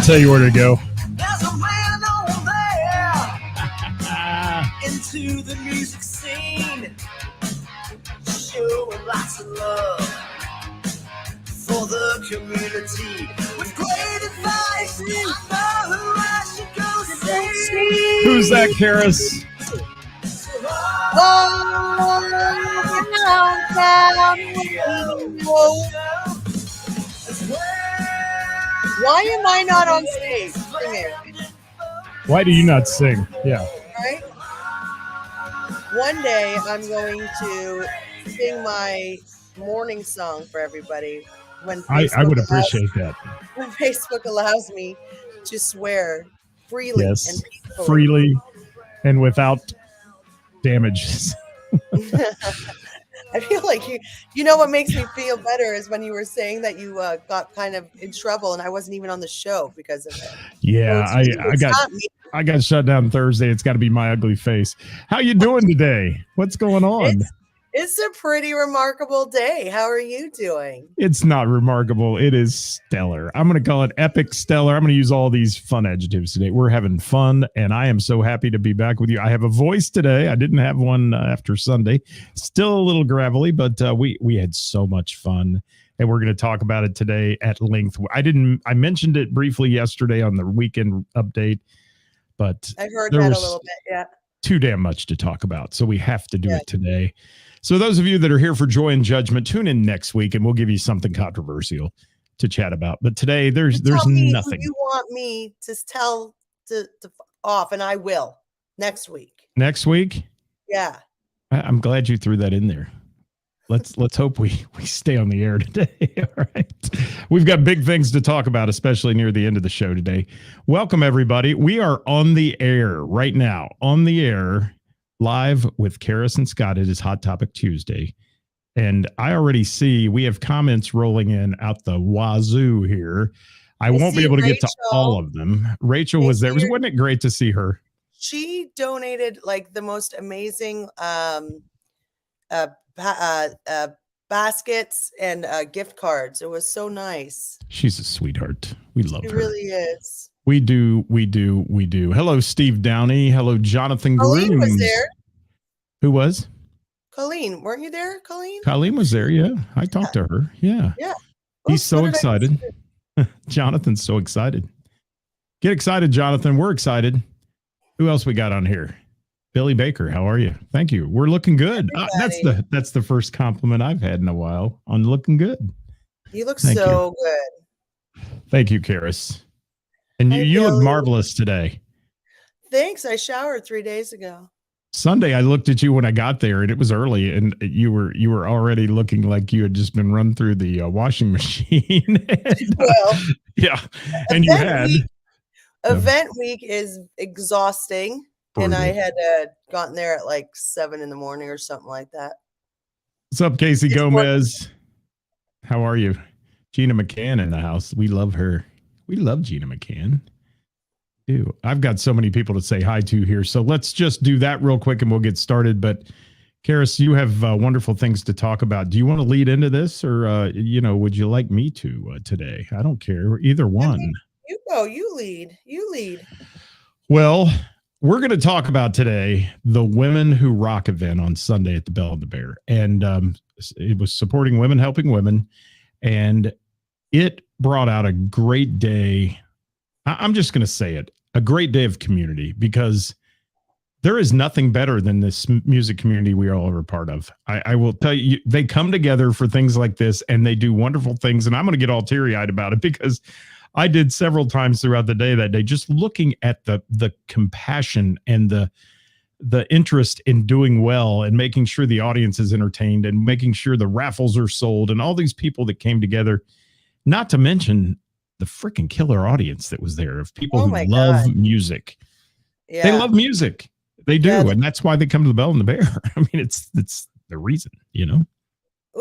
tell you where to go. There's a man over there into the music scene, showing lots of love for the community with great advice. I know who I should go see. Who's that, Karis? Why am I not on stage singing? Why do you not sing? Yeah. Right? One day I'm going to sing my morning song for everybody when I would appreciate that. When Facebook allows me to swear freely and Yes, peacefully. freely and without damages. I feel like you know what makes me feel better is when you were saying that you got kind of in trouble and I wasn't even on the show because of it. Yeah, Well, I got shut down Thursday. It's got to be my ugly face. How you doing today? What's going on? It's a pretty remarkable day. How are you doing? It's not remarkable. It is stellar. I'm going to call it epic stellar. I'm going to use all these fun adjectives today. We're having fun, and I am so happy to be back with you. I have a voice today. I didn't have one after Sunday. Still a little gravelly, but we had so much fun, and we're going to talk about it today at length. I mentioned it briefly yesterday on the weekend update, but I've heard that a little bit, yeah. Too damn much to talk about, so we have to do it today. So those of you that are here for Joy and Judgment, tune in next week and we'll give you something controversial to chat about. But today there's nothing. You want me to tell to off, and I will next week. Next week? Yeah. I'm glad you threw that in there. Let's hope we stay on the air today. All right. We've got big things to talk about, especially near the end of the show today. Welcome, everybody. We are on the air right now, on the air, live with Karis and Scott. It is Hot Topic Tuesday. And I already see we have comments rolling in out the wazoo here. I won't be able to get to all of them. Rachel was there. Wasn't it great to see her? She donated like the most amazing baskets and gift cards. It was so nice. She's a sweetheart. We love her. She really is. We do. Hello, Steve Downey. Hello, Jonathan Grooms. Colleen was there. Who was? Colleen. Weren't you there, Colleen? Colleen was there, yeah. I talked to her. Yeah. Yeah. He's so excited. Jonathan's so excited. Get excited, Jonathan. We're excited. Who else we got on here? Billy Baker, how are you? Thank you. We're looking good. That's the first compliment I've had in a while on looking good. You look so good. Thank you, Karis. And you look marvelous today. Thanks. I showered 3 days ago. Sunday, I looked at you when I got there, and it was early, and you were already looking like you had just been run through the washing machine. Yeah, and you had. Event week is exhausting, and I had gotten there at like 7 a.m. or something like that. What's up, Casey Gomez? How are you? Gina McCann in the house. We love her. We love Gina McCann. I've got so many people to say hi to here. So let's just do that real quick and we'll get started. But Karis, you have wonderful things to talk about. Do you want to lead into this or, would you like me to today? I don't care. Either one. You go. You lead. You lead. Well, we're going to talk about today the Women Who Rock event on Sunday at the Bell and the Bear. And it was supporting women, helping women. And it brought out a great day. I'm just going to say it, a great day of community, because there is nothing better than this music community we are all a part of. I will tell you, they come together for things like this and they do wonderful things. And I'm going to get all teary-eyed about it because I did several times throughout the day that day, just looking at the compassion and the interest in doing well and making sure the audience is entertained and making sure the raffles are sold and all these people that came together. Not to mention the freaking killer audience that was there of people who love music. Yeah. They love music. They do. Yeah. And that's why they come to the Bell and the Bear. I mean, it's the reason, Ooh,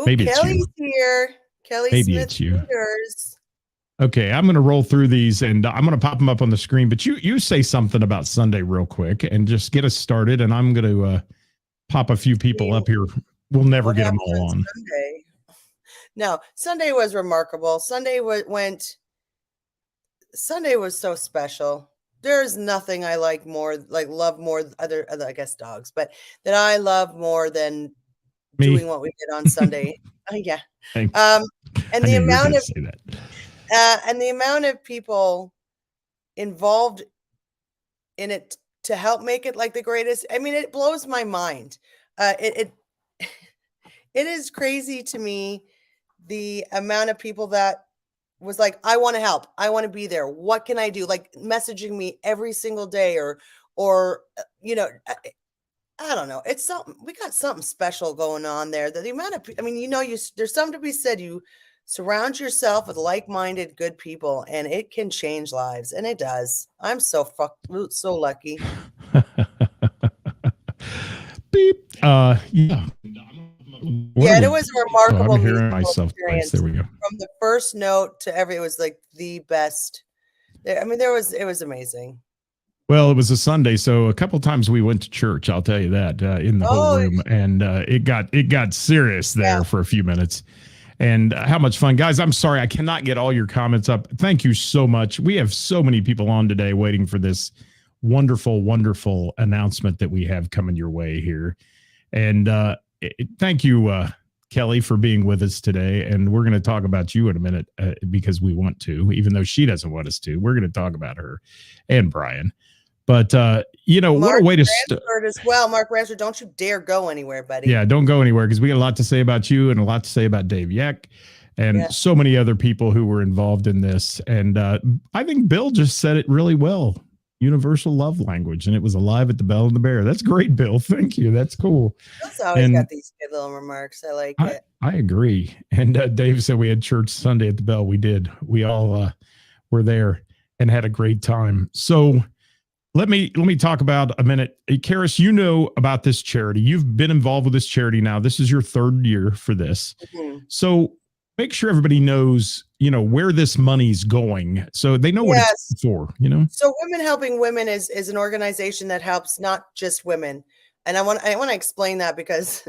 maybe Kelly's here. Kelly maybe Smith it's you. Peters. Okay, I'm going to roll through these and I'm going to pop them up on the screen. But you say something about Sunday real quick and just get us started. And I'm going to pop a few people up here. We'll never get them all on. Sunday? No, Sunday was remarkable. Sunday went Sunday was so special. There's nothing I like more, like love more other I guess dogs, but that I love more than Me. doing what we did on Sunday. Yeah. I, Um, and I the knew you were going amount to of say that. and the amount of people involved in it to help make it like the greatest. I mean, it blows my mind. It it is crazy to me the amount of people that was like, I want to help. I want to be there. What can I do? Like messaging me every single day or I don't know. It's something we got something special going on there. The amount of I mean, there's something to be said. You surround yourself with like-minded good people and it can change lives and it does. I'm so lucky. Beep. Yeah. What Yeah, are and it we- was a Oh, remarkable I'm hearing musical myself twice. experience There we go. from the first note to it was like the best. I mean, it was amazing. Well, it was a Sunday, so a couple times we went to church. I'll tell you that in the whole Oh, room, and it got serious there Yeah. for a few minutes. And how much fun, guys! I'm sorry I cannot get all your comments up. Thank you so much. We have so many people on today waiting for this wonderful, wonderful announcement that we have coming your way here. And thank you, Kelly, for being with us today. And we're going to talk about you in a minute because we want to, even though she doesn't want us to. We're going to talk about her and Brian. But what a way to start. As well, Mark Ransford, don't you dare go anywhere, buddy. Yeah, don't go anywhere because we got a lot to say about you and a lot to say about Dave Yak and so many other people who were involved in this. And I think Bill just said it really well. Universal love language, and it was alive at the Bell and the Bear. That's great, Bill. Thank you. That's cool. Bill's always got these good little remarks. I like it. I agree. And Dave said we had church Sunday at the Bell. We did. We all were there and had a great time. So let me talk about a minute. Karis, you know about this charity. You've been involved with this charity now. This is your third year for this. Mm-hmm. So make sure everybody knows, where this money's going. So they know what it's for, So Women Helping Women is an organization that helps not just women. And I want to explain that because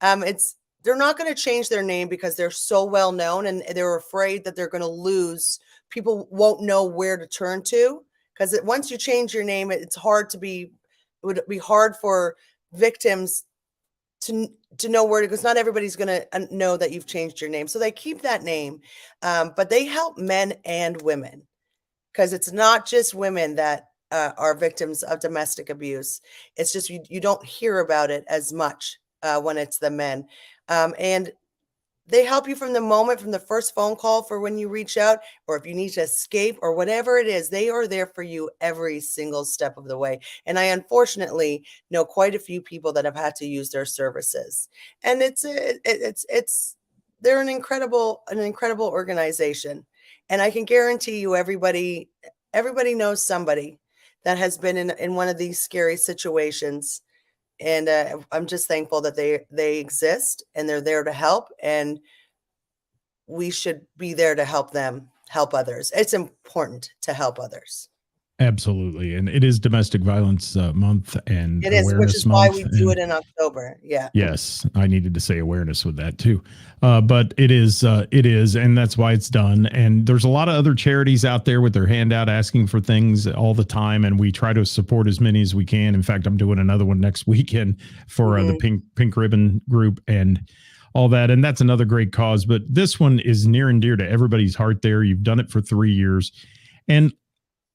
they're not going to change their name because they're so well known and they're afraid that they're going to lose. People won't know where to turn to. Because once you change your name, it would be hard for victims to know where to go. Because not everybody's going to know that you've changed your name. So they keep that name, but they help men and women because it's not just women that are victims of domestic abuse. It's just you don't hear about it as much when it's the men. And they help you from the first phone call for when you reach out, or if you need to escape or whatever it is, they are there for you every single step of the way. And I unfortunately know quite a few people that have had to use their services. And they're an incredible organization. And I can guarantee you everybody knows somebody that has been in one of these scary situations. And I'm just thankful that they exist and they're there to help, and we should be there to help them help others. It's important to help others. Absolutely. And it is Domestic Violence Month and it is, which is why we do it in October. Yeah. Yes. I needed to say awareness with that too. But it is, and that's why it's done. And there's a lot of other charities out there with their hand out asking for things all the time. And we try to support as many as we can. In fact, I'm doing another one next weekend for the Pink Ribbon group and all that. And that's another great cause. But this one is near and dear to everybody's heart there. You've done it for 3 years. And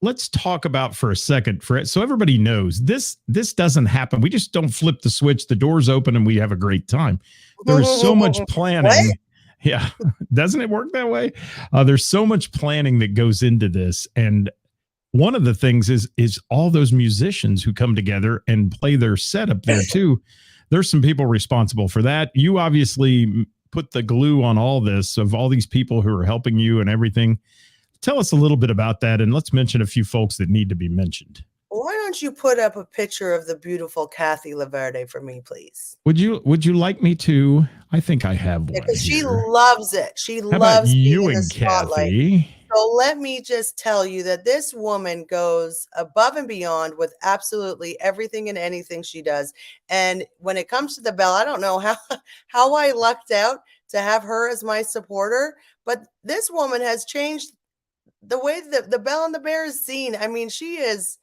let's talk about for a second, so everybody knows this doesn't happen. We just don't flip the switch. The doors open and we have a great time. There's so much planning. What? Yeah. Doesn't it work that way? There's so much planning that goes into this. And one of the things is all those musicians who come together and play their set up there too. There's some people responsible for that. You obviously put the glue on all this of all these people who are helping you and everything. Tell us a little bit about that, and let's mention a few folks that need to be mentioned. Why don't you put up a picture of the beautiful Kathy Laverde for me, please? Would you like me to? I think I have one. Because here. she loves it. She How loves about you being in the and spotlight. Kathy? So let me just tell you that this woman goes above and beyond with absolutely everything and anything she does. And when it comes to the Bell, I don't know how I lucked out to have her as my supporter, but this woman has changed the way the Belle and the Bear is seen, I mean, she is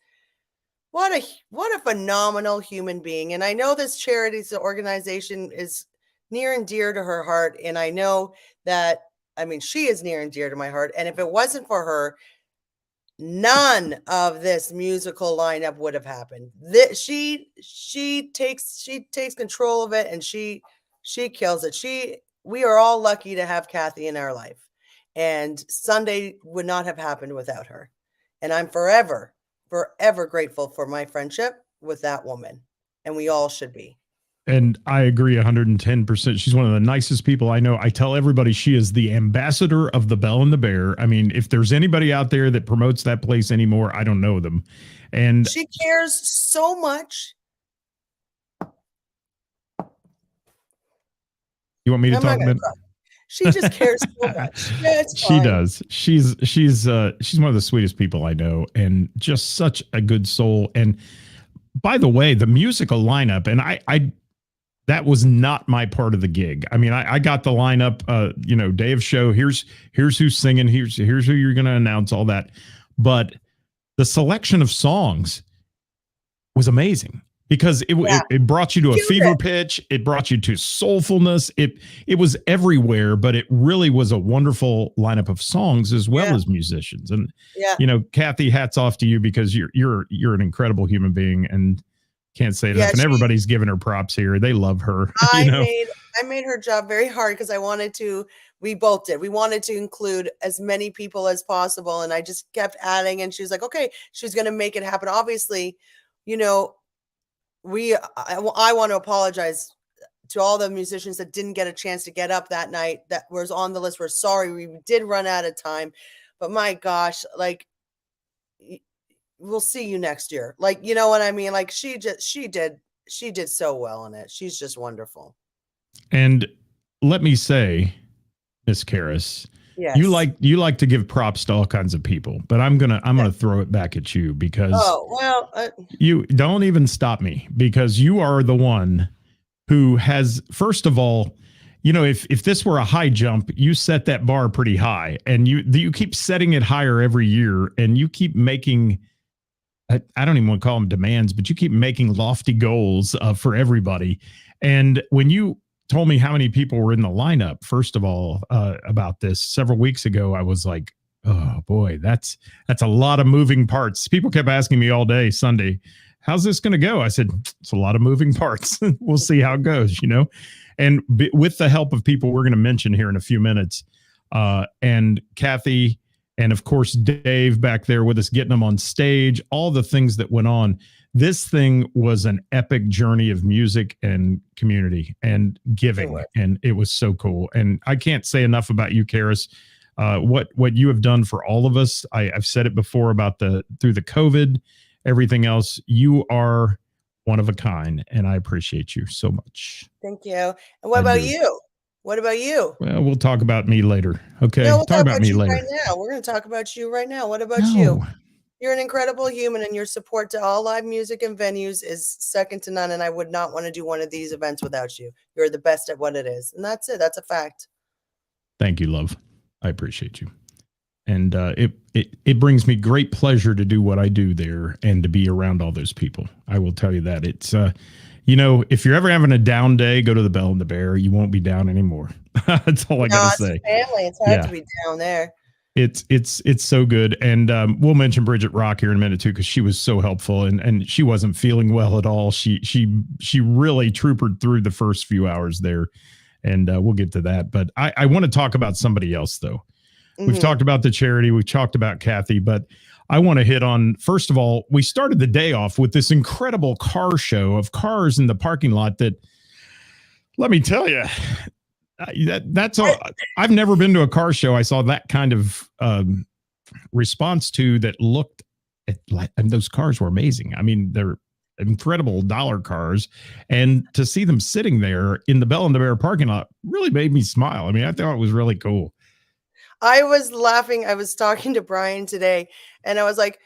what a phenomenal human being. And I know this charity's organization is near and dear to her heart. And I know that, I mean, she is near and dear to my heart. And if it wasn't for her, none of this musical lineup would have happened. She takes control of it, and she kills it. We are all lucky to have Kathy in our life, and Sunday would not have happened without her. And I'm forever grateful for my friendship with that woman, and we all should be. And I agree 110%. She's one of the nicest people I know. I tell everybody she is the ambassador of the Belle and the Bear. I mean, if there's anybody out there that promotes that place anymore, I don't know them. And she cares so much. You want me to talk about? She just cares so much. Yeah, she does. She's one of the sweetest people I know, and just such a good soul. And by the way, the musical lineup, and I that was not my part of the gig. I mean, I got the lineup, day of show. Here's who's singing. Here's who you're going to announce, all that. But the selection of songs was amazing because it brought you to a fever pitch. It brought you to soulfulness. It was everywhere, but it really was a wonderful lineup of songs as well as musicians. And Kathy, hats off to you because you're an incredible human being, and can't say enough. And everybody's giving her props here. They love her. I made her job very hard because we both did. We wanted to include as many people as possible. And I just kept adding, and she was like, okay, she's going to make it happen. Obviously, I want to apologize to all the musicians that didn't get a chance to get up that night that was on the list. We're sorry. We did run out of time, but my gosh, we'll see you next year. You know what I mean? She did so well in it. She's just wonderful. And let me say, Miss Karis, you like to give props to all kinds of people, but I'm gonna throw it back at you because you don't even stop me, because you are the one who has, first of all, if this were a high jump, you set that bar pretty high, and you keep setting it higher every year, and you keep making, I don't even want to call them demands, but you keep making lofty goals for everybody. And when you told me how many people were in the lineup, first of all, about this several weeks ago, I was like, oh boy, that's a lot of moving parts. People kept asking me all day Sunday, how's this going to go? I said, it's a lot of moving parts. We'll see how it goes, and with the help of people we're going to mention here in a few minutes, and Kathy, and of course, Dave back there with us, getting them on stage, all the things that went on. This thing was an epic journey of music and community and giving. And it was so cool. And I can't say enough about you, Karis, what you have done for all of us. I've said it before about through the COVID, everything else. You are one of a kind, and I appreciate you so much. Thank you. And what about you? What about you? Well, we'll talk about me later. Okay. No, we'll talk about me later. Right now. We're going to talk about you right now. What about you? You're an incredible human, and your support to all live music and venues is second to none. And I would not want to do one of these events without you. You're the best at what it is. And that's it. That's a fact. Thank you, love. I appreciate you. And it brings me great pleasure to do what I do there and to be around all those people. I will tell you that. It's, if you're ever having a down day, go to the Belle and the Bear. You won't be down anymore. That's all I got to say. Family. It's hard to be down there. It's so good. And we'll mention Bridget Rock here in a minute too, because she was so helpful, and she wasn't feeling well at all. She really troopered through the first few hours there, and we'll get to that. But I want to talk about somebody else though. Mm-hmm. We've talked about the charity, we've talked about Kathy, but I want to hit on, first of all, we started the day off with this incredible car show of cars in the parking lot that, let me tell you, that's all. I've never been to a car show I saw that kind of response to, that looked at, and those cars were amazing. I mean, they're incredible dollar cars, and to see them sitting there in the Belle and the Bear parking lot really made me smile. I mean, I thought it was really cool. I was laughing. I was talking to Brian today, and I was like,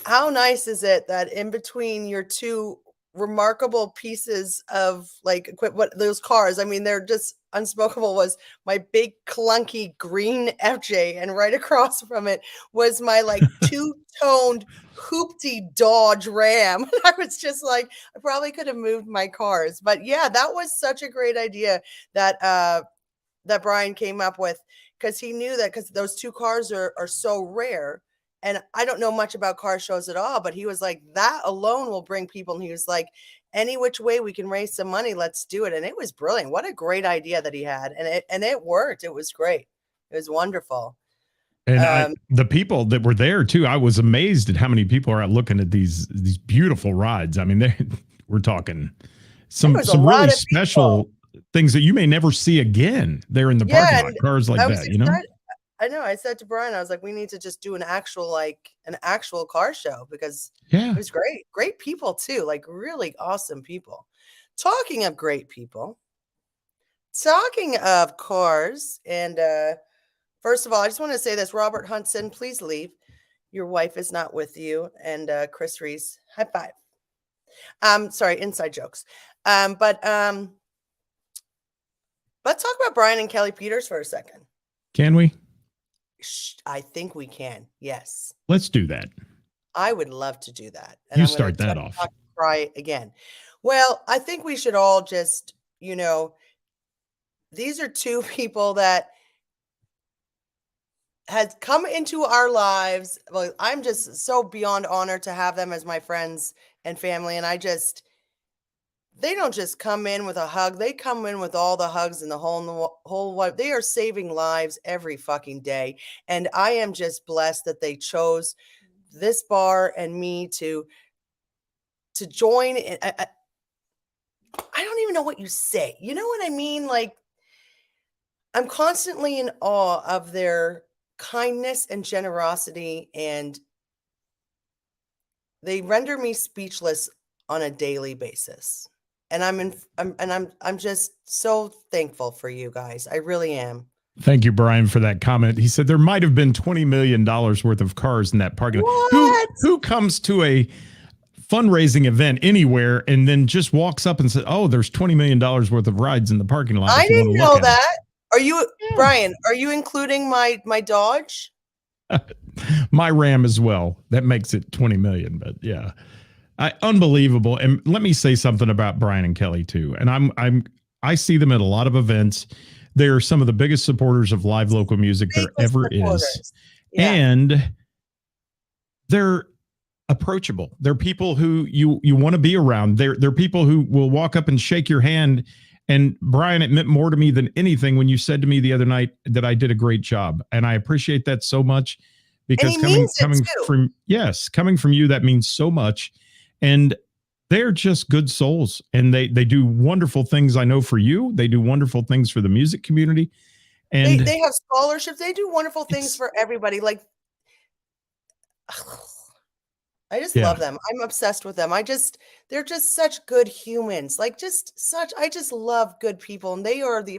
how nice is it that in between your two remarkable pieces of like equipment. What those cars? I mean, they're just unspoken. Was my big clunky green FJ, and right across from it was my like two-toned hoopty Dodge Ram. I was just like, I probably could have moved my cars, but yeah, that was such a great idea that that Brian came up with, because he knew that because those two cars are so rare. And I don't know much about car shows at all, but he was like, that alone will bring people. And he was like, any which way we can raise some money, let's do it. And it was brilliant. What a great idea that he had. And it worked. It was great. It was wonderful. And the people that were there too, I was amazed at how many people are out looking at these beautiful rides. I mean, we're talking some really special things that you may never see again there in the parking lot. Cars like that, you know? I know. I said to Brian, I was like, we need to just do an actual car show, because it was great. Great people too. Like really awesome people. Talking of great people, talking of cars. And first of all, I just want to say this, Robert Hudson, please leave. Your wife is not with you. And Chris Reese, high five. Sorry, inside jokes. But let's talk about Brian and Kelly Peters for a second. Can we? I think we can. Yes. Let's do that. I would love to do that. And you start that off. Try again. Well, I think we should all just, these are two people that has come into our lives. Well, I'm just so beyond honored to have them as my friends and family. And they don't just come in with a hug. They come in with all the hugs and the whole they are saving lives every fucking day. And I am just blessed that they chose this bar and me to join. I don't even know what you say. You know what I mean? Like, I'm constantly in awe of their kindness and generosity, and they render me speechless on a daily basis. And I'm just so thankful for you guys. I really am. Thank you, Brian, for that comment. He said there might have been $20 million worth of cars in that parking lot. Who comes to a fundraising event anywhere and then just walks up and says, "Oh, there's $20 million worth of rides in the parking lot"? I didn't know that. Are you, Brian? Are you including my Dodge? My Ram as well. That makes it 20 million. But yeah. Unbelievable. And let me say something about Brian and Kelly too. And I see them at a lot of events. They're some of the biggest supporters of live local music there ever is. Yeah. And they're approachable. They're people who you want to be around. They're people who will walk up and shake your hand. And Brian, it meant more to me than anything when you said to me the other night that I did a great job. And I appreciate that so much, because coming from you, that means so much. And they're just good souls, and they do wonderful things. I know for you, they do wonderful things for the music community, and they have scholarships. They do wonderful things for everybody. Like, I just love them. I'm obsessed with them. They're just such good humans. Like, I just love good people, and they are they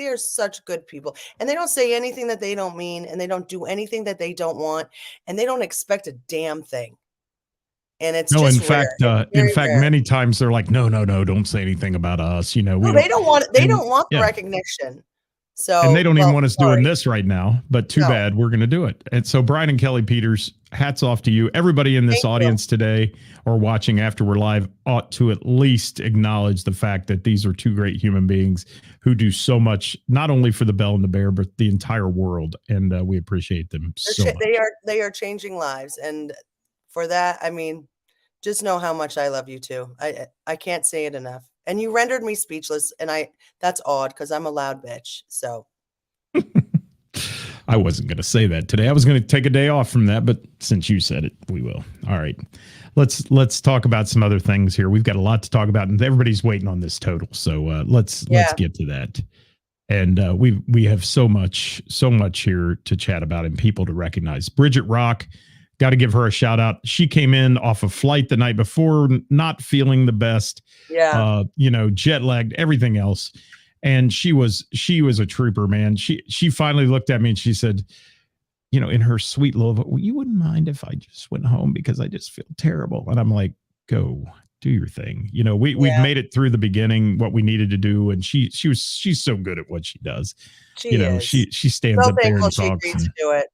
are such good people, and they don't say anything that they don't mean, and they don't do anything that they don't want, and they don't expect a damn thing. And it's in fact, many times they're like, no, don't say anything about us. They don't want the recognition. So, and they don't even want us doing this right now, but too bad, we're going to do it. And so Brian and Kelly Peters, hats off to you. Everybody in this audience today or watching after we're live ought to at least acknowledge the fact that these are two great human beings who do so much, not only for the Bell and the Bear, but the entire world. And we appreciate them so much. They are changing lives. And for that, I mean, just know how much I love you too. I can't say it enough. And you rendered me speechless, and that's odd because I'm a loud bitch. So I wasn't going to say that today. I was going to take a day off from that, but since you said it, we will. All right. Let's talk about some other things here. We've got a lot to talk about, and everybody's waiting on this total. So let's get to that. And we have so much here to chat about and people to recognize. Bridget Rock, got to give her a shout out. She came in off a flight the night before, not feeling the best. Yeah. Jet lagged, everything else. And she was a trooper, man. She finally looked at me and she said, in her sweet little, "You wouldn't mind if I just went home because I just feel terrible." And I'm like, "Go do your thing. You know, we've Yeah. made it through the beginning, what we needed to do. And she's so good at what she does. She You know, is. she stands So up there thankful and she talks. agreed And, to do it.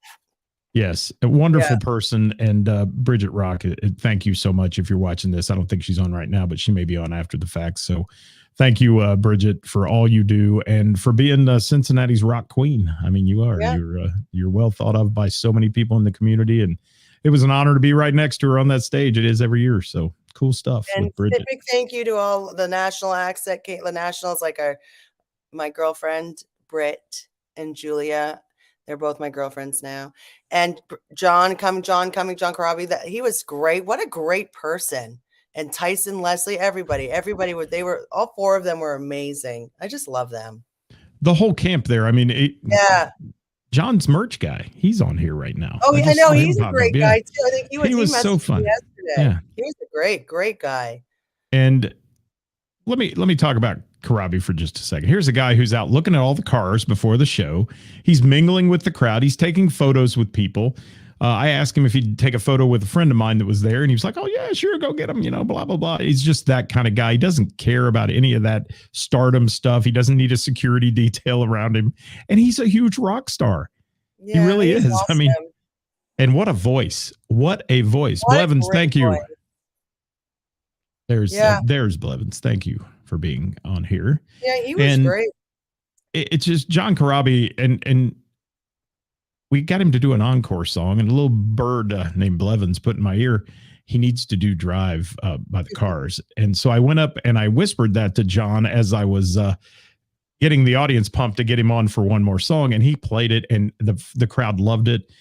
yes, a wonderful person. And Bridget Rock, thank you so much. If you're watching this, I don't think she's on right now, but she may be on after the fact. So thank you, Bridget, for all you do and for being Cincinnati's rock queen. I mean, you are. Yeah. You're well thought of by so many people in the community, and it was an honor to be right next to her on that stage. It is every year. So cool stuff And with Bridget. a big thank you to all the national acts that came. The nationals, like my girlfriend Britt and Julia. They're both my girlfriends now. And John Corabi. That he was great. What a great person. And Tyson, Leslie, everybody they were all four of them were amazing. I just love them. The whole camp there. I mean, Yeah. John's merch guy. He's on here right now. Oh, I know. He's a pop great up. guy too. I think he was so messaged me fun. yesterday. Yeah. He was a great guy. And let me talk about Corabi for just a second. Here's a guy who's out looking at all the cars before the show. He's mingling with the crowd. He's taking photos with people. I asked him if he'd take a photo with a friend of mine that was there, and he was like, "Oh yeah, sure, go get him." You know, blah blah blah. He's just that kind of guy. He doesn't care about any of that stardom stuff. He doesn't need a security detail around him, and he's a huge rock star. Yeah, he really is. awesome. I mean, and what a voice! What a voice, Blevins. Thank you. Voice. There's Blevins. Thank you for being on here. Yeah, he was great. It's just John Corabi, and we got him to do an encore song, and a little bird named Blevins put in my ear, he needs to do Drive by the Cars. And so I went up and I whispered that to John as I was getting the audience pumped to get him on for one more song, and he played it, and the crowd loved it.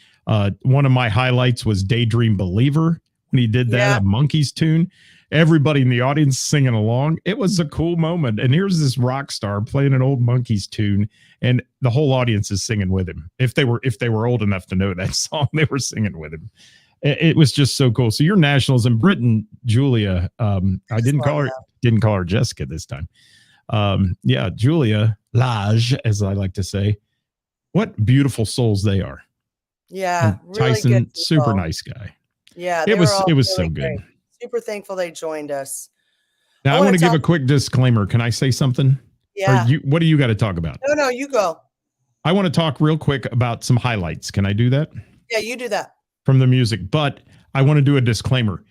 One of my highlights was Daydream Believer when he did that, a Monkees tune. Everybody in the audience singing along. It was a cool moment. And here's this rock star playing an old Monkees tune, and the whole audience is singing with him. If they were old enough to know that song, they were singing with him. It was just so cool. So your nationals in Britain, Julia. I didn't call her Jessica this time. Julia Lage, as I like to say. What beautiful souls they are. Yeah, and Tyson, really good super nice guy. Yeah, it was really so good. Great. Super thankful they joined us. Now I want to give a quick disclaimer. Can I say something? Yeah. What do you got to talk about? No, you go. I want to talk real quick about some highlights. Can I do that? Yeah, you do that. From the music, but I want to do a disclaimer.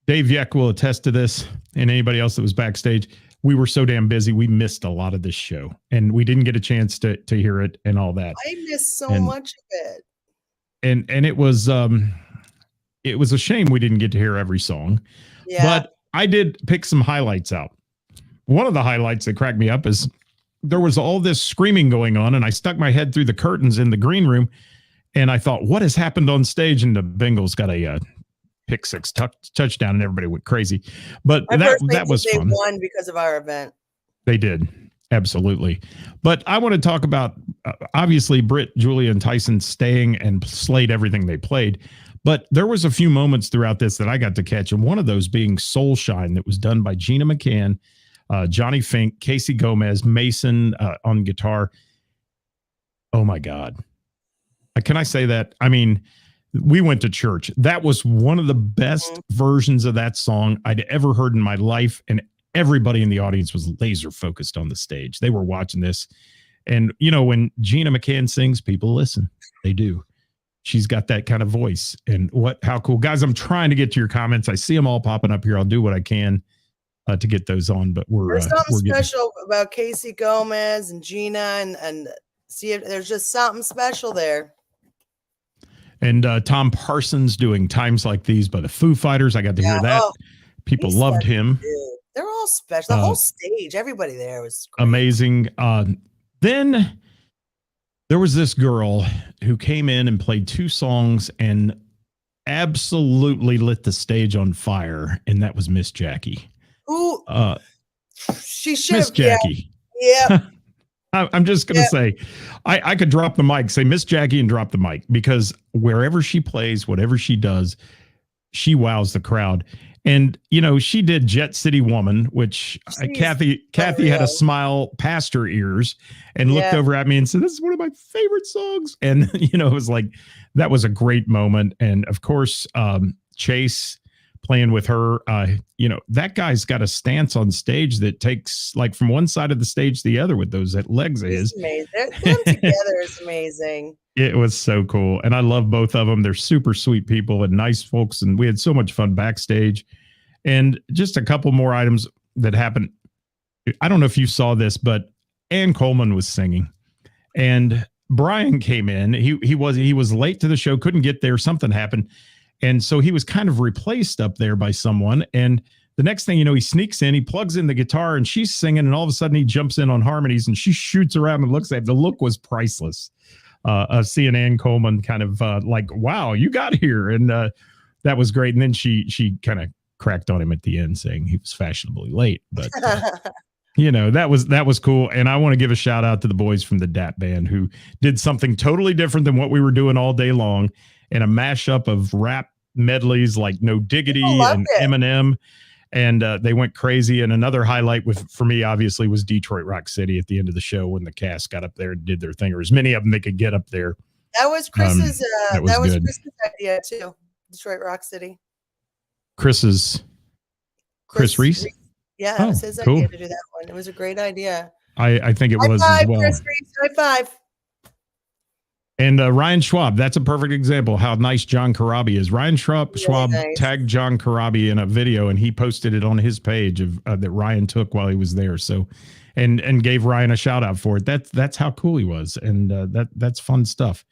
Dave Yeck will attest to this, and anybody else that was backstage. We were so damn busy. We missed a lot of this show, and we didn't get a chance to hear it and all that. I missed so much of it. And it was a shame we didn't get to hear every song. Yeah. But I did pick some highlights out. One of the highlights that cracked me up is there was all this screaming going on, and I stuck my head through the curtains in the green room, and I thought, what has happened on stage? And the Bengals got a pick six touchdown, and everybody went crazy. But that was fun. They won because of our event. They did. Absolutely. But I want to talk about, obviously, Britt, Julia, and Tyson staying and slayed everything they played. But there was a few moments throughout this that I got to catch, and one of those being Soul Shine that was done by Gina McCann, Johnny Fink, Casey Gomez, Mason on guitar. Oh, my God. Can I say that? I mean, we went to church. That was one of the best versions of that song I'd ever heard in my life, and everybody in the audience was laser focused on the stage. They were watching this. And, you know, when Gina McCann sings, people listen. They do. She's got that kind of voice. And how cool. Guys, I'm trying to get to your comments. I see them all popping up here. I'll do what I can to get those on. But there's something special about Casey Gomez and Gina and see if there's just something special there. And Tom Parsons doing Times Like These by the Foo Fighters. I got to hear that. People loved him. They're all special. The whole stage, everybody there was great. Amazing. Then there was this girl who came in and played 2 songs and absolutely lit the stage on fire, and that was Miss Jackie. Who? She should Miss Jackie. Yeah. I'm just going to say, I could drop the mic, say Miss Jackie, and drop the mic, because wherever she plays, whatever she does, she wows the crowd. And, you know, she did Jet City Woman, which Kathy had a smile past her ears and looked over at me and said, this is one of my favorite songs. And, you know, it was like, that was a great moment. And of course, Chase playing with her. That guy's got a stance on stage that takes like from one side of the stage to the other with those legs of his. Amazing. Them together is amazing. It was so cool. And I love both of them. They're super sweet people and nice folks. And we had so much fun backstage. And just a couple more items that happened. I don't know if you saw this, but Ann Coleman was singing. And Brian came in. He was late to the show, couldn't get there. Something happened. And so he was kind of replaced up there by someone. And the next thing you know, he sneaks in, he plugs in the guitar, and she's singing. And all of a sudden he jumps in on harmonies and she shoots around and looks at him. The look was priceless. Of seeing Ann Coleman kind of like, wow, you got here. And that was great. And then she kind of cracked on him at the end saying he was fashionably late. But that was cool. And I want to give a shout out to the boys from the DAT band who did something totally different than what we were doing all day long, and a mashup of rap medleys like No Diggity and Eminem. And they went crazy. And another highlight for me, obviously, was Detroit Rock City at the end of the show when the cast got up there and did their thing, or as many of them they could get up there. That was Chris's. That was good. Chris's idea too. Detroit Rock City. Chris Reese. Yeah, that was his idea to do that one. It was a great idea. I think it was as well. Chris Reese, high five. And Ryan Schwab, that's a perfect example how nice John Corabi is. Ryan Schwab nice. tagged John Corabi in a video, and he posted it on his page of that Ryan took while he was there. So, and gave Ryan a shout out for it. That's how cool he was, and that's fun stuff.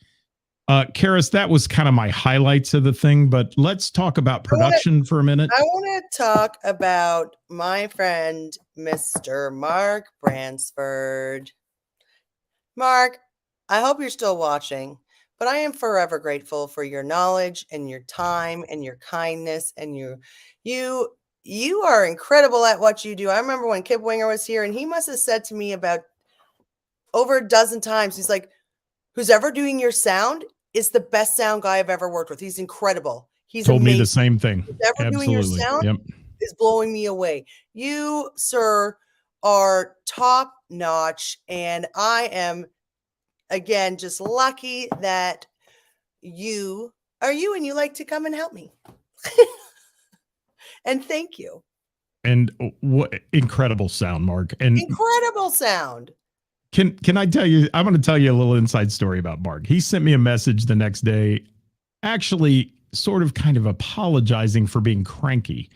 Karis, that was kind of my highlights of the thing, but let's talk about production for a minute. I want to talk about my friend, Mr. Mark Bransford. Mark, I hope you're still watching, but I am forever grateful for your knowledge and your time and your kindness, and you are incredible at what you do. I remember when Kip Winger was here, and he must have said to me about over a dozen times, he's like, who's ever doing your sound is the best sound guy I've ever worked with. He's incredible. He's told amazing. Me the same thing. Who's ever doing your sound is blowing me away. You, sir, are top notch, and I am, again, just lucky that you are you and you like to come and help me. And thank you. And what incredible sound, Mark. And incredible sound. Can I tell you, I'm going to tell you a little inside story about Mark. He sent me a message the next day, actually sort of kind of apologizing for being cranky.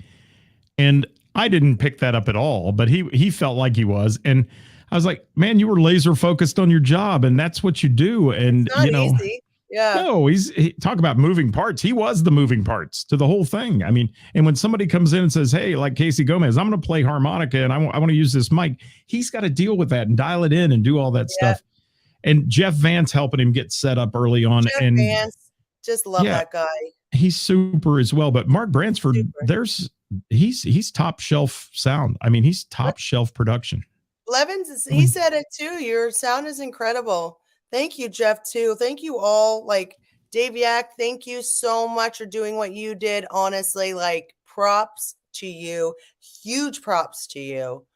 And I didn't pick that up at all, but he felt like he was. And I was like, man, you were laser focused on your job, and that's what you do. And it's not easy. Yeah. No, talk about moving parts. He was the moving parts to the whole thing. I mean, and when somebody comes in and says, hey, like Casey Gomez, I'm going to play harmonica and I want to use this mic, he's got to deal with that and dial it in and do all that stuff. And Jeff Vance helping him get set up early on. Jeff Vance, just love that guy. He's super as well. But Mark Bransford, he's top shelf sound. I mean, he's top shelf production. Blevins, he said it too. Your sound is incredible. Thank you, Jeff, too. Thank you all. Like Dave Yak, thank you so much for doing what you did. Honestly, like props to you. Huge props to you.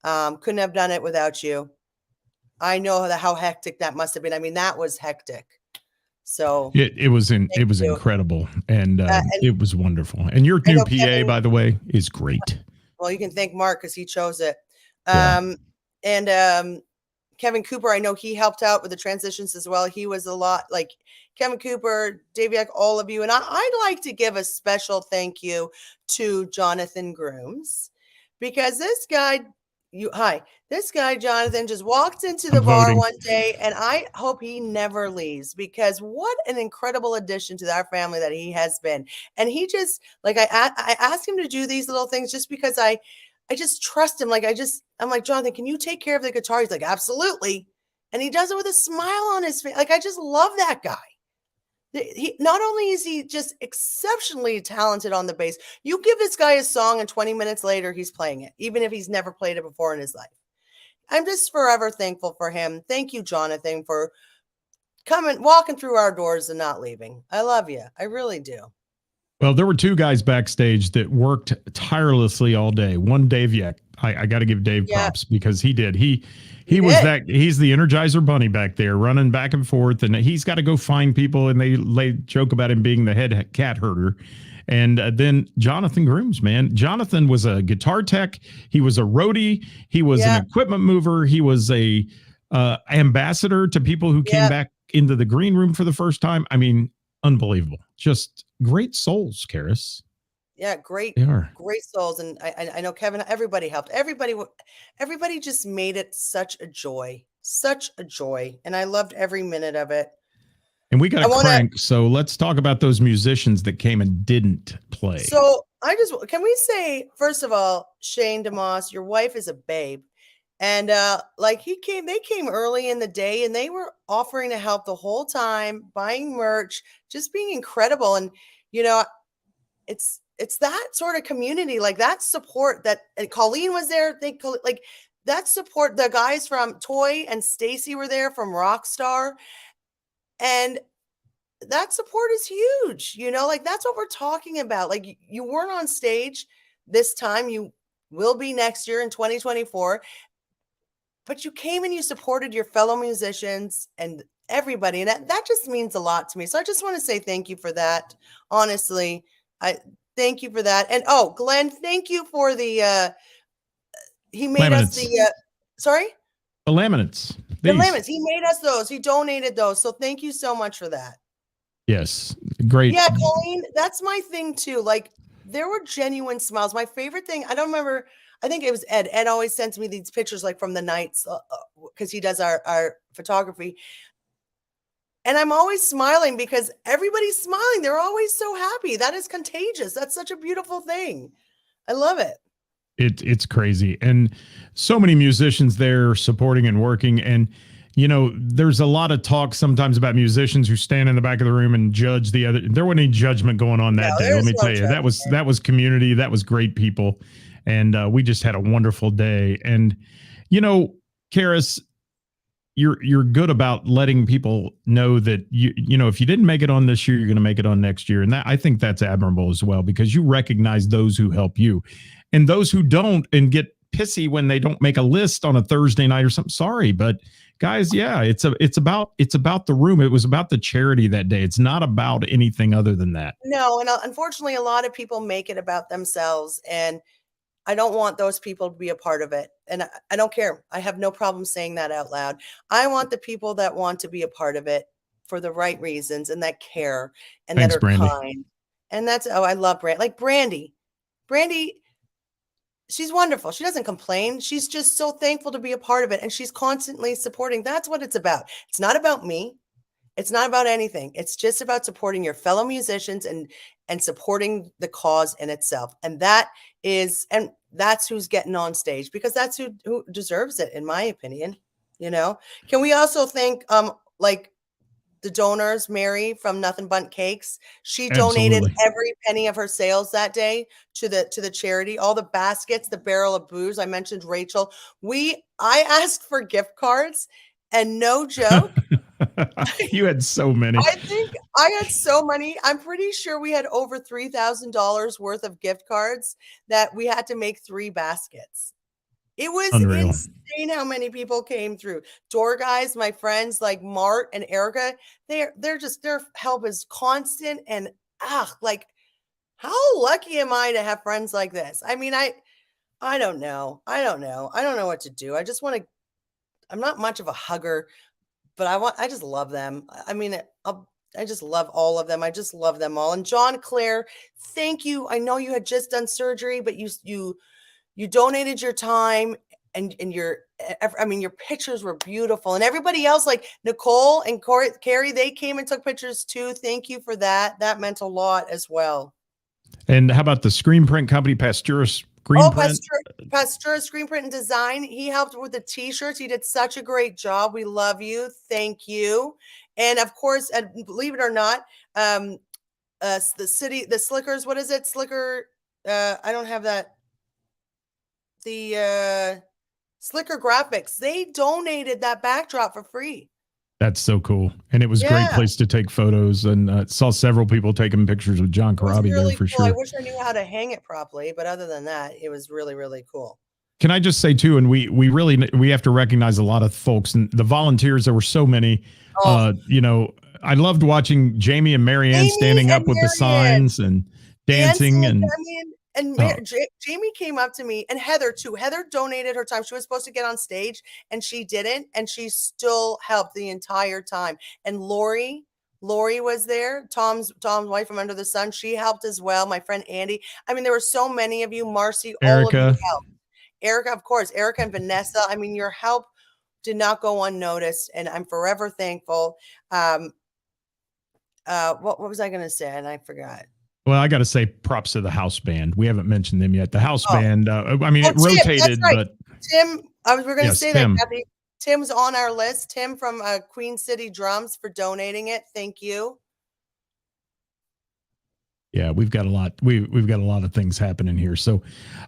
Couldn't have done it without you. I know how hectic that must have been. I mean, that was hectic. So it was incredible. And it was wonderful. And your new PA, Kevin, by the way, is great. Well, you can thank Mark because he chose it. Kevin Cooper, I know he helped out with the transitions as well. He was a lot like Kevin Cooper, Dave Yak, all of you. And I'd like to give a special thank you to Jonathan Grooms, because this guy, Jonathan, just walked into the bar one day, and I hope he never leaves, because what an incredible addition to our family that he has been. And he just, like, I asked him to do these little things just because I just trust him. I'm like, Jonathan, can you take care of the guitar? He's like, absolutely. And he does it with a smile on his face. Like, I just love that guy. He not only is he just exceptionally talented on the bass, you give this guy a song and 20 minutes later he's playing it, even if he's never played it before in his life. I'm just forever thankful for him. Thank you, Jonathan, for walking through our doors and not leaving. I love you. I really do. Well, there were two guys backstage that worked tirelessly all day. One, Dave Yak. I got to give Dave props because he did. He's the Energizer Bunny back there running back and forth, and he's got to go find people, and they joke about him being the head cat herder. And then Jonathan Grooms, man. Jonathan was a guitar tech. He was a roadie. He was Yeah. an equipment mover. He was a ambassador to people who came Yeah. back into the green room for the first time. I mean, unbelievable. Just great souls, Karis. Yeah, great, They are. great souls, and I know Kevin. Everybody helped. Everybody just made it such a joy, and I loved every minute of it. And we got I a wanna- crank, so let's talk about those musicians that came and didn't play. So can we say first of all, Shane DeMoss, your wife is a babe, and like they came early in the day, and they were offering to help the whole time, buying merch, just being incredible, and you know, it's that sort of community, like that support that, and Colleen was there. Like that support. The guys from Toy and Stacy were there from Rockstar, and that support is huge. Like that's what we're talking about. Like you weren't on stage this time. You will be next year in 2024, but you came and you supported your fellow musicians and everybody, and that just means a lot to me. So I just want to say thank you for that. Honestly, thank you for that. And Glenn, thank you for the he made us the sorry? The laminates. The laminates. He made us those. He donated those. So thank you so much for that. Yes. Great. Yeah, Colleen, that's my thing too. Like there were genuine smiles. My favorite thing, I don't remember, I think it was Ed. Ed always sends me these pictures like from the nights because he does our photography. And I'm always smiling because everybody's smiling. They're always so happy. That is contagious. That's such a beautiful thing. I love it. It's crazy. And so many musicians there supporting and working. And, there's a lot of talk sometimes about musicians who stand in the back of the room and judge the other. There wasn't any judgment going on that day. Let me tell you, that was community. That was great people. And we just had a wonderful day. And, Karis, you're good about letting people know that if you didn't make it on this year, you're going to make it on next year. And I think that's admirable as well, because you recognize those who help you and those who don't and get pissy when they don't make a list on a Thursday night or something. Sorry, but guys, yeah, it's about the room. It was about the charity that day. It's not about anything other than that. No, and unfortunately, a lot of people make it about themselves, and I don't want those people to be a part of it. And I don't care. I have no problem saying that out loud. I want the people that want to be a part of it for the right reasons and that care and Thanks, that are Brandy. kind. And that's, I love Brandy. Like Brandy, she's wonderful. She doesn't complain. She's just so thankful to be a part of it. And she's constantly supporting. That's what it's about. It's not about me. It's not about anything. It's just about supporting your fellow musicians and supporting the cause in itself. And that's who's getting on stage, because that's who deserves it, in my opinion. Can we also thank like the donors, Mary from Nothing But Cakes? She donated Absolutely. every penny of her sales that day to the charity. All the baskets, the barrel of booze. I mentioned Rachel. I asked for gift cards, and no joke, You had so many. I think I had so many. I'm pretty sure we had over $3,000 worth of gift cards that we had to make 3 baskets. It was Unreal. insane how many people came through. Door guys, my friends like Mart and Erica, their help is constant. And like, how lucky am I to have friends like this? I mean, I don't know. I don't know what to do. I'm not much of a hugger, but I just love them. I mean, I just love all of them. I just love them all. And John Clare, thank you. I know you had just done surgery, but you donated your time and your pictures were beautiful. And everybody else, like Nicole and Carrie, they came and took pictures too. Thank you for that. That meant a lot as well. And how about the screen print company, Pastura Screen Print? Pastura Screen Print and Design. He helped with the t-shirts. He did such a great job. We love you. Thank you. And of course, and believe it or not, the Slickers, what is it? Slicker. I don't have that. The Slicker Graphics, they donated that backdrop for free. That's so cool. And it was a great place to take photos, and saw several people taking pictures with John Corabi really there for cool. sure. I wish I knew how to hang it properly, but other than that, it was really, really cool. Can I just say too, and we have to recognize a lot of folks and the volunteers. There were so many. I loved watching Jamie and Marianne standing up with the signs, and dancing and I mean, and oh, Jamie came up to me, and Heather too. Heather donated her time. She was supposed to get on stage and she didn't, and she still helped the entire time. And Lori was there, Tom's wife from Under the Sun. She helped as well. My friend Andy. I mean, there were so many of you. Marcy, all of you Erica. helped. Erica, of course, Erica and Vanessa. I mean, your help did not go unnoticed, and I'm forever thankful. What was I going to say? And I forgot. Well, I got to say props to the house band. We haven't mentioned them yet. The house band, I mean, it Tim, rotated, right. but Tim, we're going to yes, say Tim. that, Kathy. Tim's on our list. Tim from Queen City Drums for donating it. Thank you. Yeah, we've got a lot. We've got a lot of things happening here. So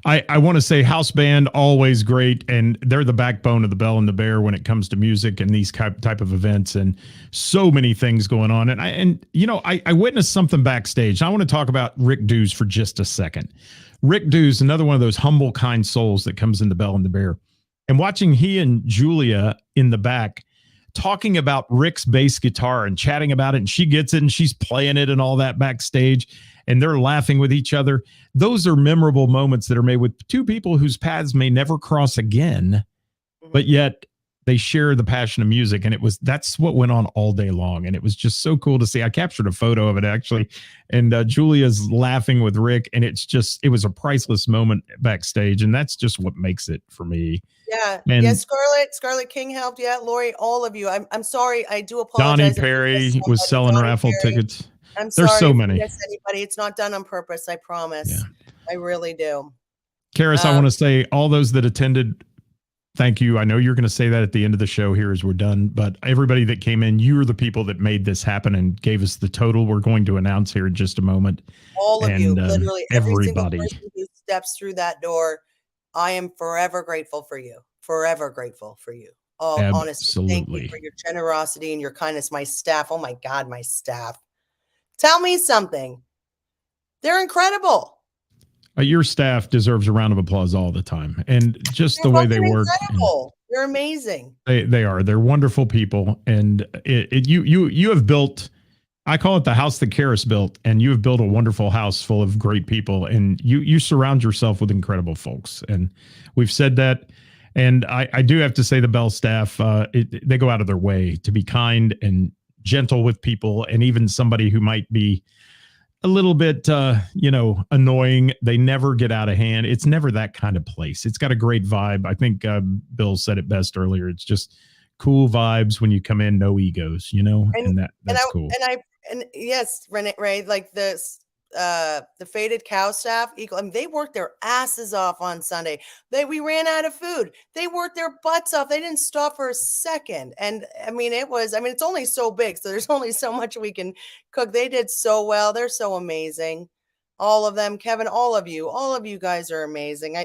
I want to say house band, always great. And they're the backbone of the Bell and the Bear when it comes to music and these type of events, and so many things going on. And I witnessed something backstage. I want to talk about Rick Dews for just a second. Rick Dews, another one of those humble, kind souls that comes in the Bell and the Bear. And watching he and Julia in the back talking about Rick's bass guitar and chatting about it, and she gets it and she's playing it and all that backstage, and they're laughing with each other. Those are memorable moments that are made with two people whose paths may never cross again, but yet they share the passion of music. And that's what went on all day long. And it was just so cool to see. I captured a photo of it actually. And Julia's laughing with Rick. And it was a priceless moment backstage. And that's just what makes it for me. Yeah. And yes, Scarlett King helped. Yeah. Lori, all of you. I'm sorry. I do Donnie apologize. Perry was selling raffle tickets. I'm sorry. There's so many. Anybody. It's not done on purpose. I promise. Yeah. I really do. Karis, I want to say all those that attended, thank you. I know you're going to say that at the end of the show here as we're done, but everybody that came in, you're the people that made this happen and gave us the total we're going to announce here in just a moment. All of you, literally everybody every single person who steps through that door. I am forever grateful for you. Forever grateful for you. Oh, honestly, thank you for your generosity and your kindness. My staff. Oh my God, my staff. Tell me something. They're incredible. Your staff deserves a round of applause all the time, and just the way they work. They're amazing. They are. They're wonderful people, and you have built. I call it the house that Karis built, and you have built a wonderful house full of great people, and you surround yourself with incredible folks. And we've said that, and I do have to say the Bell staff, they go out of their way to be kind and gentle with people, and even somebody who might be a little bit, annoying. They never get out of hand. It's never that kind of place. It's got a great vibe. I think Bill said it best earlier. It's just cool vibes when you come in, no egos, and that's cool. And yes, Ray, like the Faded Cow staff, they worked their asses off on Sunday. We ran out of food. They worked their butts off. They didn't stop for a second. And it's only so big, so there's only so much we can cook. They did so well. They're so amazing. All of them, Kevin, all of you guys are amazing.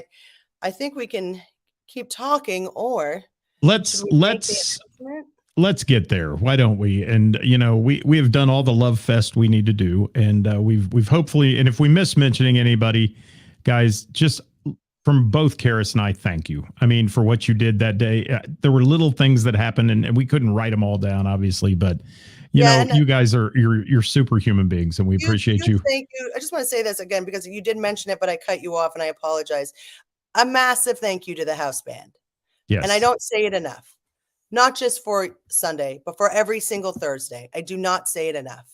I think we can keep talking, or let's get there. Why don't we? And we have done all the love fest we need to do, and we've hopefully. And if we miss mentioning anybody, guys, just from both Karis and I, thank you. I mean, for what you did that day. There were little things that happened, and we couldn't write them all down, obviously. But you guys you're superhuman beings, and we appreciate you. Thank you. I just want to say this again because you did mention it, but I cut you off, and I apologize. A massive thank you to the house band. Yes, and I don't say it enough. Not just for Sunday, but for every single Thursday. I do not say it enough.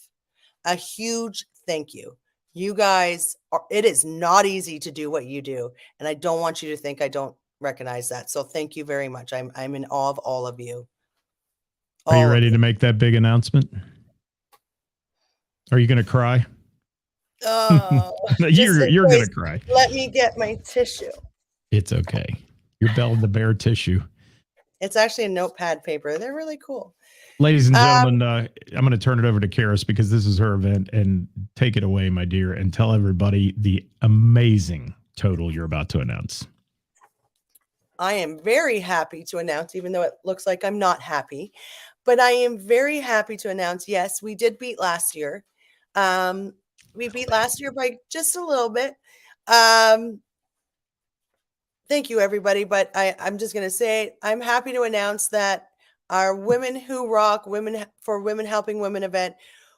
A huge thank you. You guys it is not easy to do what you do. And I don't want you to think I don't recognize that. So thank you very much. I'm in awe of all of you. Are you ready to make that big announcement? Are you going to cry? Oh, you're going to cry. Let me get my tissue. It's okay. Your Bell and the Bear tissue. It's actually a notepad paper. They're really cool. Ladies and gentlemen, I'm going to turn it over to Karis because this is her event, and take it away, my dear, and tell everybody the amazing total you're about to announce. I am very happy to announce, even though it looks like I'm not happy, but I am very happy to announce, yes, we did beat last year. We beat last year by just a little bit. Thank you, everybody. But I'm just going to say I'm happy to announce that our Women Who Rock Women Helping Women event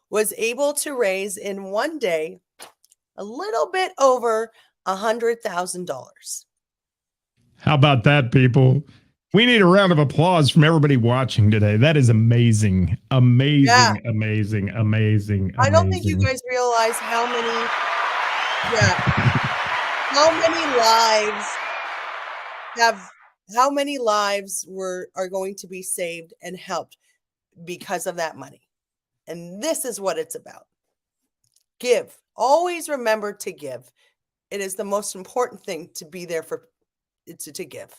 was able to raise in one day a little bit over $100,000. How about that, people? We need a round of applause from everybody watching today. That is amazing. Amazing, Yeah. amazing, amazing. I don't think you amazing. guys realize how many lives are going to be saved and helped because of that money. And this is what it's about. Give. Always remember to give. It is the most important thing to be there to give.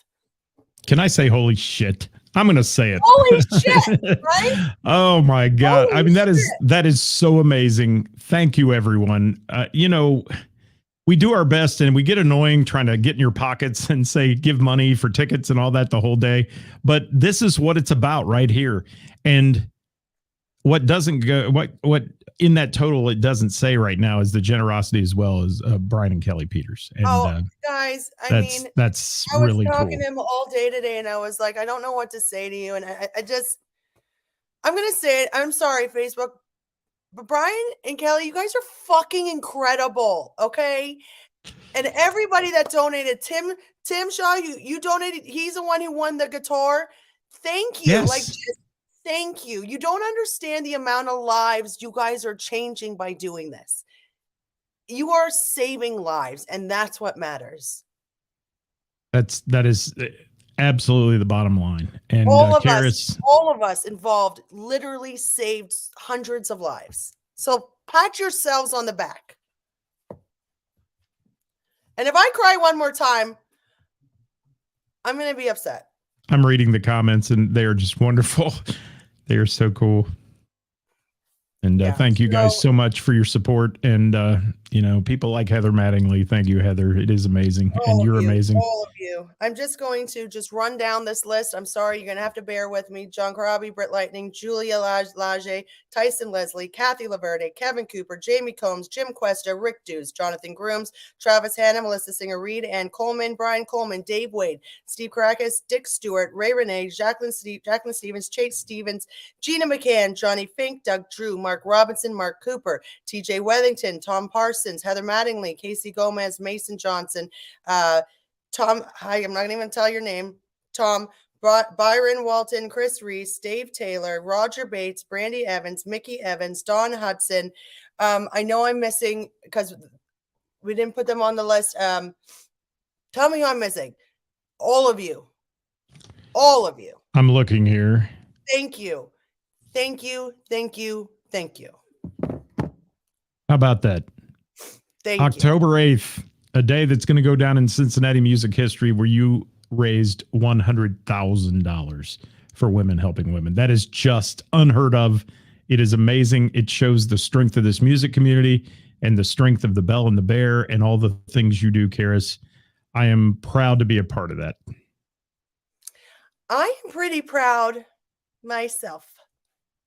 Can I say holy shit? I'm going to say it. Holy shit, right? Oh my God. Holy I mean, that shit. is so amazing. Thank you, everyone. We do our best and we get annoying trying to get in your pockets and say, give money for tickets and all that the whole day. But this is what it's about right here. And what doesn't go, what in that total, it doesn't say right now is the generosity as well as Brian and Kelly Peters. And guys, that's I was really talking cool. to him all day today and I was like, I don't know what to say to you. And I'm going to say it. I'm sorry, Facebook. But Brian and Kelly, you guys are fucking incredible. Okay. And everybody that donated, Tim Shaw, you donated. He's the one who won the guitar. Thank you. Yes. Thank you. You don't understand the amount of lives you guys are changing by doing this. You are saving lives, and that's what matters. That is absolutely the bottom line. And all of us involved literally saved hundreds of lives. So pat yourselves on the back. And if I cry one more time, I'm going to be upset. I'm reading the comments and they are just wonderful. They are so cool. And thank you guys so much for your support. And, people like Heather Mattingly. Thank you, Heather. It is amazing. And you're amazing. All of you. I'm just going to run down this list. I'm sorry. You're going to have to bear with me. John Corabi, Britt Lightning, Julia Lage, Tyson Leslie, Kathy Laverde, Kevin Cooper, Jamie Combs, Jim Cuesta, Rick Dews, Jonathan Grooms, Travis Hanna, Melissa Singer Reed, Ann Coleman, Brian Coleman, Dave Wade, Steve Caracas, Dick Stewart, Ray Renee, Jacqueline Stevens, Chase Stevens, Gina McCann, Johnny Fink, Doug Drew, Mark Robinson, Mark Cooper, TJ Wethington, Tom Parsons, Heather Mattingly, Casey Gomez, Mason Johnson, Tom, hi, I'm not going to even tell your name, Tom, Byron Walton, Chris Reese, Dave Taylor, Roger Bates, Brandy Evans, Mickey Evans, Don Hudson. I know I'm missing because we didn't put them on the list. Tell me who I'm missing. All of you. All of you. I'm looking here. Thank you. Thank you. Thank you. Thank you. How about that? Thank you. October 8th, a day that's going to go down in Cincinnati music history where you raised $100,000 for Women Helping Women. That is just unheard of. It is amazing. It shows the strength of this music community and the strength of the Bell and the Bear and all the things you do, Karis. I am proud to be a part of that. I am pretty proud myself.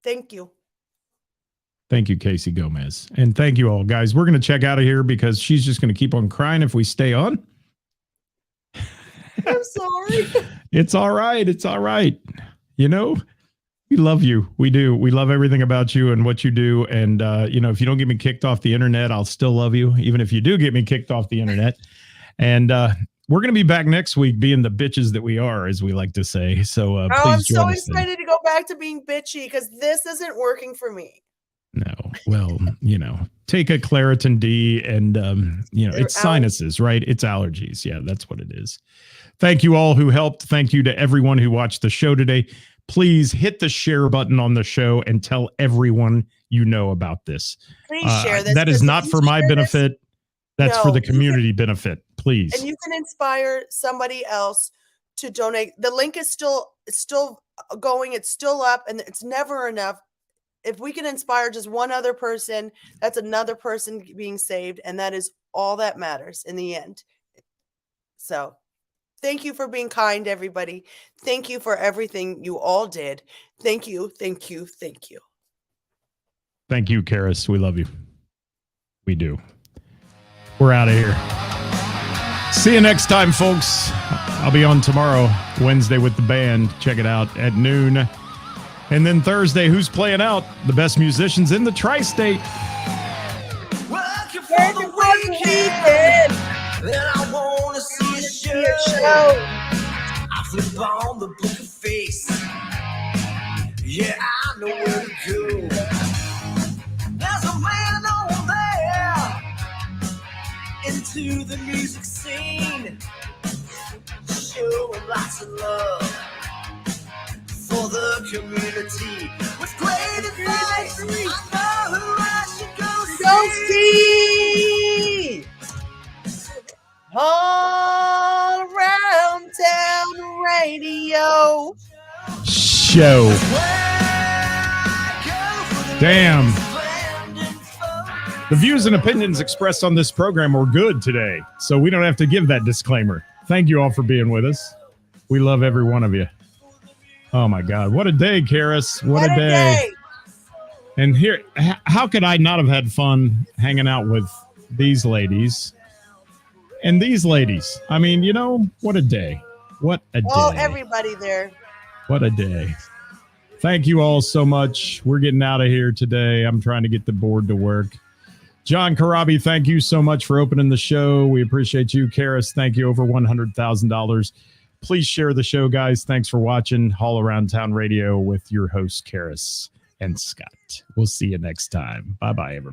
Thank you. Thank you, Casey Gomez. And thank you all, guys. We're going to check out of here because she's just going to keep on crying if we stay on. I'm sorry. It's all right. It's all right. We love you. We do. We love everything about you and what you do. And, if you don't get me kicked off the internet, I'll still love you, even if you do get me kicked off the internet. And we're going to be back next week being the bitches that we are, as we like to say. So please I'm so join us excited to go back to being bitchy because this isn't working for me. No. Well, take a Claritin D and, it's sinuses, right? It's allergies. Yeah, that's what it is. Thank you all who helped. Thank you to everyone who watched the show today. Please hit the share button on the show and tell everyone you know about this. Please share this. That is not for my benefit. That's for the community benefit. Please. And you can inspire somebody else to donate. The link is still going. It's still up and it's never enough. If we can inspire just one other person, that's another person being saved. And that is all that matters in the end. So thank you for being kind, everybody. Thank you for everything you all did. Thank you. Thank you. Thank you. Thank you, Karis. We love you. We do. We're out of here. See you next time, folks. I'll be on tomorrow, Wednesday with the band. Check it out at noon. And then Thursday, who's playing out? The best musicians in the tri-state. Working for the weekend. Then I wanna see a See a show. show. I flip on the book of face. Yeah, I know where to go. There's a man over there into the music scene, showing lots of love for the community with great advice. I know who I should Go see. All around town radio. Show. Damn. The views and opinions expressed on this program were good today, so we don't have to give that disclaimer. Thank you all for being with us. We love every one of you. Oh my God, what a day, Karis! What a day! And here, how could I not have had fun hanging out with these ladies and these ladies? I mean, you know, what a day! What a day! Oh, everybody there. What a day. Thank you all so much. We're getting out of here today. I'm trying to get the board to work. John Karabi, thank you so much for opening the show. We appreciate you. Karis, thank you. Over $100,000. Please share the show, guys. Thanks for watching All Around Town Radio with your hosts, Karis and Scott. We'll see you next time. Bye-bye, everybody.